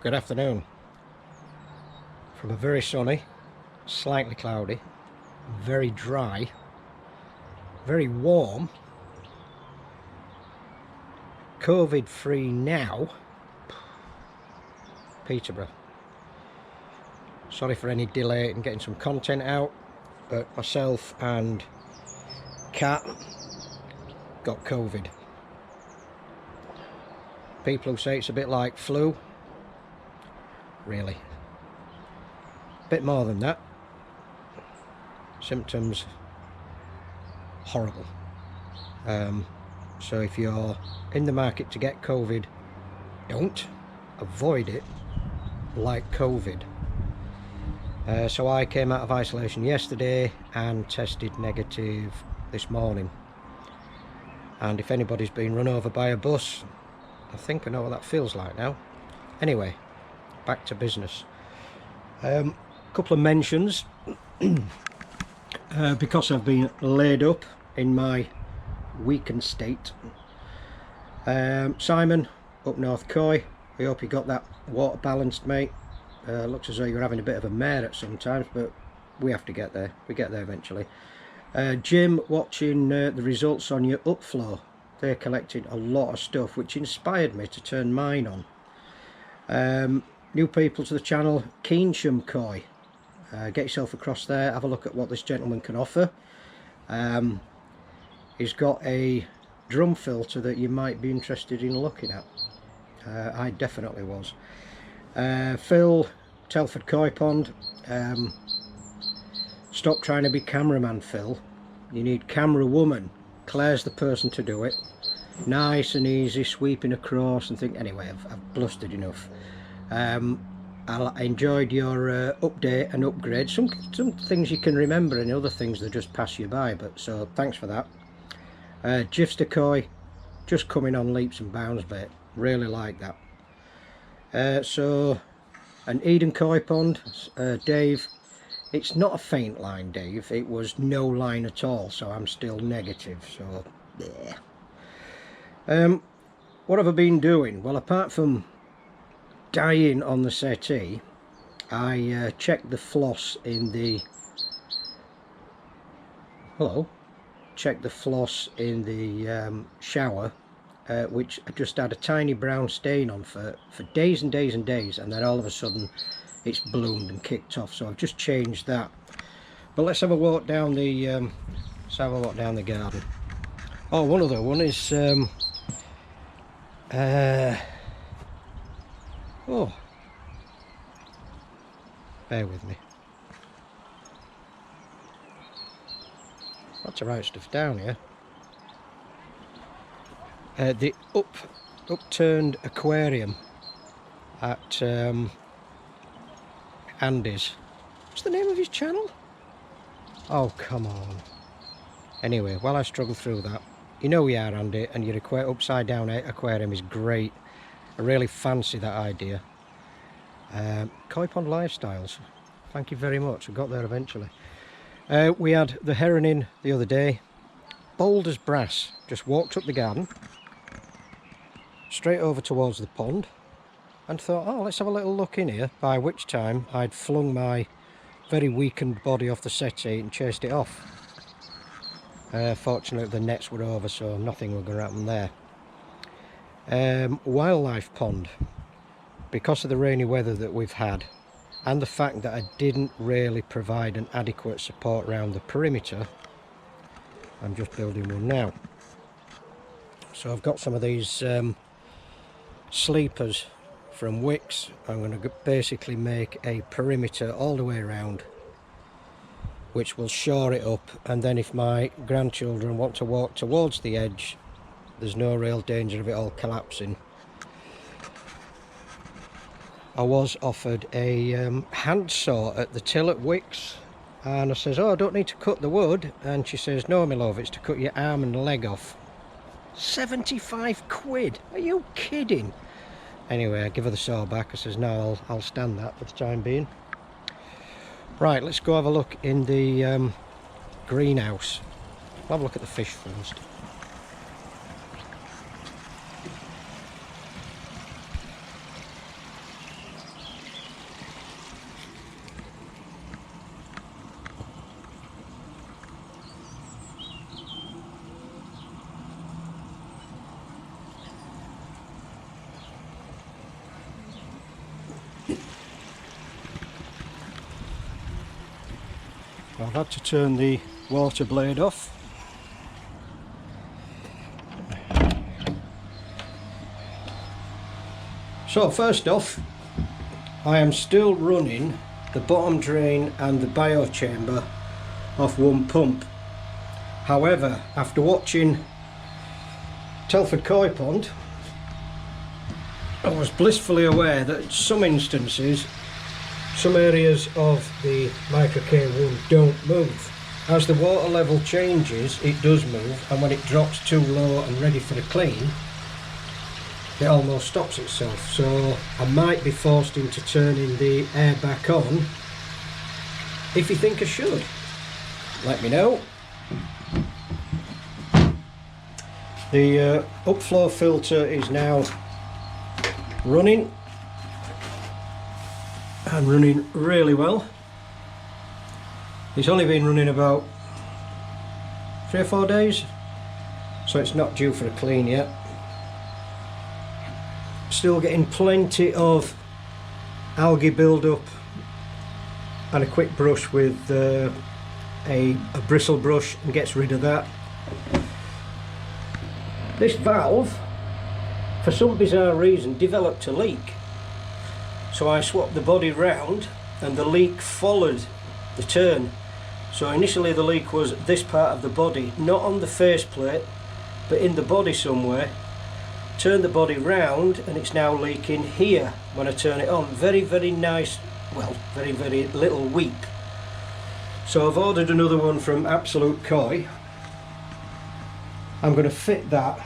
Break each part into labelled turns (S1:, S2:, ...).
S1: Good afternoon. From a very sunny, slightly cloudy, very dry, very warm, COVID-free now, Peterborough. Sorry for any delay in getting some content out, but myself and Kat got COVID. People who say it's a bit like flu, really. Bit more than that. Symptoms horrible. So if you're in the market to get COVID, don't avoid it like COVID. So I came out of isolation yesterday and tested negative this morning. And if anybody's been run over by a bus, I think I know what that feels like now. Anyway, back to business. Couple of mentions. Because I've been laid up in my weakened state. Simon, up North Coy, I hope you got that water balanced, mate. Looks as though you're having a bit of a mare at some times, but we have to get there. We get there eventually. Jim, watching the results on your upflow. They collected a lot of stuff, which inspired me to turn mine on. New people to the channel, Keynsham Coy. Get yourself across there, have a look at what this gentleman can offer. He's got a drum filter that you might be interested in looking at. I definitely was. Phil, Telford Koi Pond. Stop trying to be cameraman, Phil. You need camera woman. Claire's the person to do it. Nice and easy, sweeping across and think. Anyway, I've blustered enough. I enjoyed your update and upgrade. Some things you can remember and other things that just pass you by, but so thanks for that. Gifster Koi, just coming on leaps and bounds, mate. Really like that. So an Eden Koi Pond, Dave. It's not a faint line, Dave. It was no line at all, so I'm still negative. So yeah. What have I been doing? Well, apart from dying on the settee, I checked the floss in the shower, which I just had a tiny brown stain on for days and days and days, and then all of a sudden it's bloomed and kicked off. So I've just changed that. But let's have a walk down the garden. Oh, one other one is oh, bear with me. That's the right stuff down here. The upturned aquarium at Andy's. What's the name of his channel? Oh, come on. Anyway, while I struggle through that, you know we are, Andy, and your upside down aquarium is great. I really fancy that idea. Koi Pond Lifestyles, thank you very much. I got there eventually. We had the heron in the other day, bold as brass. Just walked up the garden, straight over towards the pond, and thought, oh, let's have a little look in here, by which time I'd flung my very weakened body off the settee and chased it off. Fortunately the nets were over, so nothing was going to happen there. Wildlife pond, because of the rainy weather that we've had and the fact that I didn't really provide an adequate support around the perimeter, I'm just building one now. So I've got some of these sleepers from Wicks. I'm going to basically make a perimeter all the way around, which will shore it up, and then if my grandchildren want to walk towards the edge, there's no real danger of it all collapsing. I was offered a hand saw at the till at Wicks, and I says, oh, I don't need to cut the wood, and she says, no my love, it's to cut your arm and leg off. 75 quid, are you kidding? Anyway, I give her the saw back. I says, no, I'll stand that for the time being. Right, let's go have a look in the greenhouse. We'll have a look at the fish first. I've had to turn the water blade off. So first off, I am still running the bottom drain and the biochamber off one pump. However, after watching Telford Koi Pond, I was blissfully aware that in some instances, some areas of the micro K1 don't move. As the water level changes, it does move, and when it drops too low and ready for the clean, it almost stops itself. So I might be forced into turning the air back on. If you think I should, let me know. The upflow filter is now running, and running really well. It's only been running about 3 or 4 days, so it's not due for a clean yet. Still getting plenty of algae build-up, and a quick brush with a bristle brush and gets rid of that. This valve, for some bizarre reason, developed a leak, so I swapped the body round and the leak followed the turn. So initially the leak was this part of the body, not on the faceplate but in the body somewhere. Turn the body round and it's now leaking here when I turn it on. Very, very nice, well, very, very little weep. So I've ordered another one from Absolute Koi. I'm going to fit that,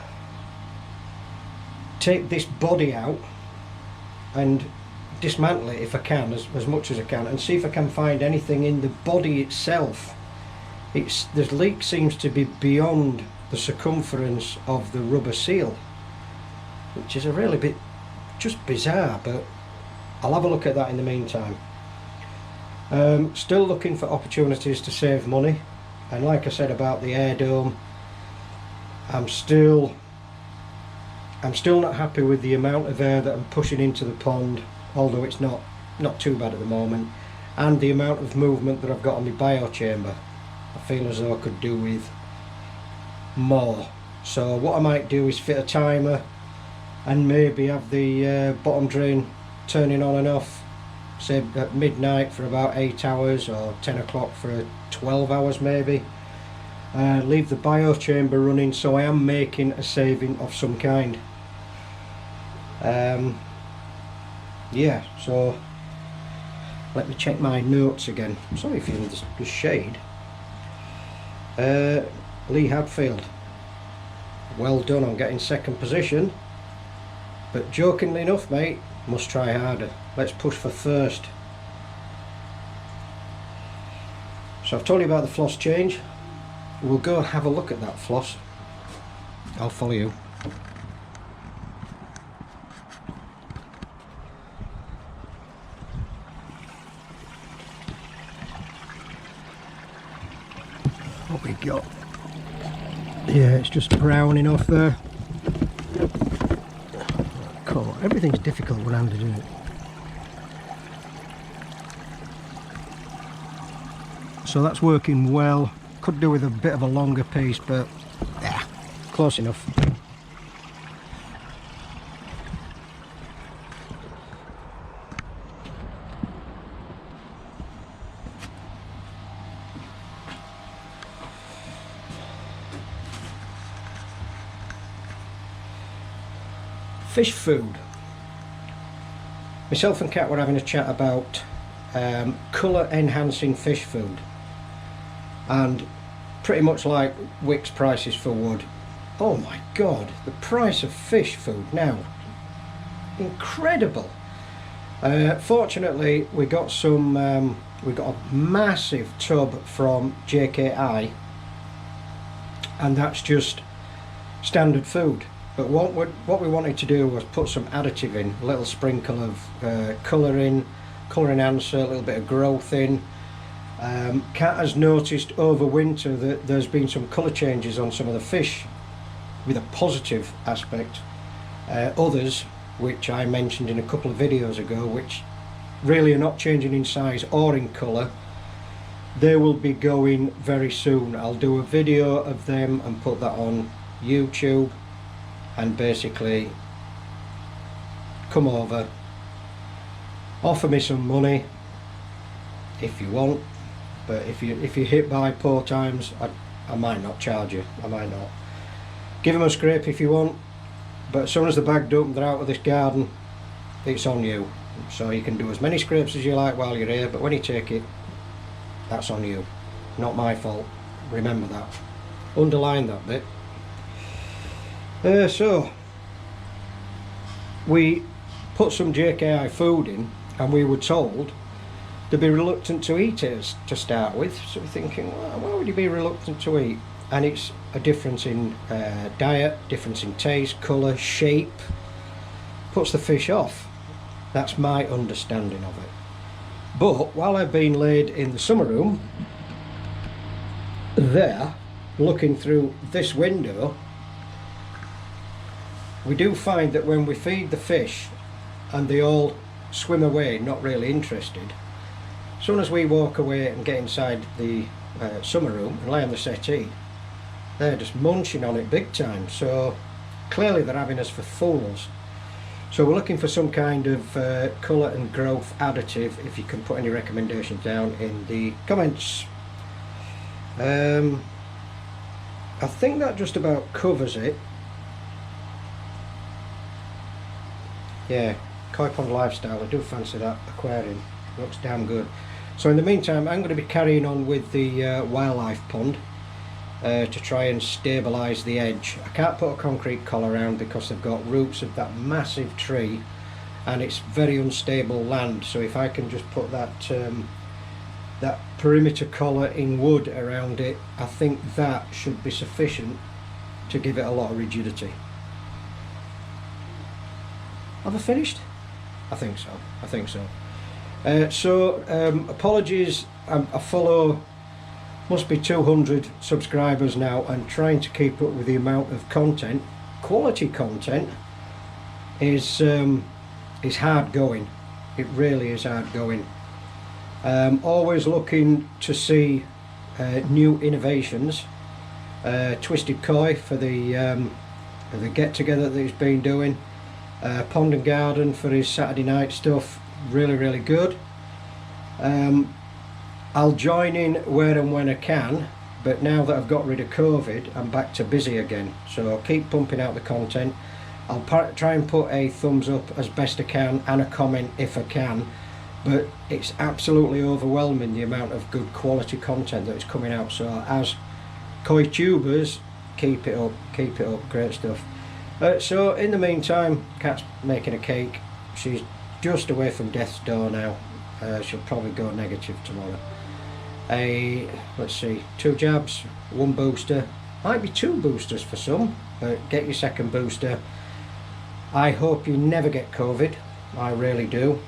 S1: take this body out and dismantle it if I can, as much as I can, and see if I can find anything in the body itself. The leak seems to be beyond the circumference of the rubber seal, which is a really bit just bizarre, but I'll have a look at that in the meantime. Still looking for opportunities to save money, and like I said about the air dome, I'm still not happy with the amount of air that I'm pushing into the pond, although it's not too bad at the moment, and the amount of movement that I've got on my biochamber. I feel as though I could do with more. So what I might do is fit a timer and maybe have the bottom drain turning on and off, say at midnight for about 8 hours, or 10 o'clock for 12 hours maybe. Leave the biochamber running, so I am making a saving of some kind. Yeah, so let me check my notes again. Sorry if you're in the shade. Lee Hadfield, well done on getting second position, but jokingly enough, mate, must try harder. Let's push for first. So I've told you about the floss change. We'll go and have a look at that floss. I'll follow you. What we got? Yeah, it's just browning off there. Cool. Everything's difficult when I'm doing it. So that's working well. Could do with a bit of a longer piece, but yeah, close enough. Fish food. Myself and Kat were having a chat about colour enhancing fish food, and pretty much like Wick's prices for wood. Oh my god, the price of fish food now, incredible. Fortunately we got a massive tub from JKI, and that's just standard food. But what we wanted to do was put some additive in, a little sprinkle of colour enhancer, a little bit of growth in. Kat has noticed over winter that there's been some colour changes on some of the fish with a positive aspect. Others, which I mentioned in a couple of videos ago, which really are not changing in size or in colour, They will be going very soon. I'll do a video of them and put that on YouTube, and basically come over, offer me some money if you want, but if you hit by poor times, I might not charge you. I might not. Give them a scrape if you want, but as soon as they're bagged up and they're out of this garden, it's on you. So you can do as many scrapes as you like while you're here, but when you take it, that's on you. Not my fault. Remember that. Underline that bit. So we put some JKI food in, and we were told they'd be reluctant to eat it to start with. So we're thinking, well, why would you be reluctant to eat? And it's a difference in diet, difference in taste, colour, shape. Puts the fish off. That's my understanding of it. But while I've been laid in the summer room, there, looking through this window, we do find that when we feed the fish and they all swim away, not really interested, as soon as we walk away and get inside the summer room and lay on the settee, they're just munching on it big time. So clearly they're having us for fools. So we're looking for some kind of colour and growth additive. If you can put any recommendations down in the comments. I think that just about covers it. Yeah, Koi Pond Lifestyle, I do fancy that aquarium. It looks damn good. So in the meantime, I'm going to be carrying on with the wildlife pond to try and stabilise the edge. I can't put a concrete collar around because they've got roots of that massive tree and it's very unstable land. So if I can just put that that perimeter collar in wood around it, I think that should be sufficient to give it a lot of rigidity. Have I finished? I think so. I think so. Apologies. I follow, must be 200 subscribers now, and trying to keep up with the amount of content, quality content, is hard going. It really is hard going. Always looking to see new innovations. Twisted Koi for the get together that he's been doing. Pond and Garden for his Saturday night stuff, really good. I'll join in where and when I can, but now that I've got rid of COVID, I'm back to busy again, so I'll keep pumping out the content. I'll try and put a thumbs up as best I can and a comment if I can, but it's absolutely overwhelming the amount of good quality content that is coming out. So as koi tubers, keep it up, great stuff. So in the meantime, Kat's making a cake. She's just away from death's door now. She'll probably go negative tomorrow. Let's see, 2 jabs, 1 booster, might be 2 boosters for some, but get your second booster. I hope you never get COVID, I really do.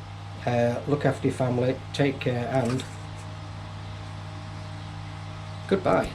S1: Look after your family, take care, and goodbye.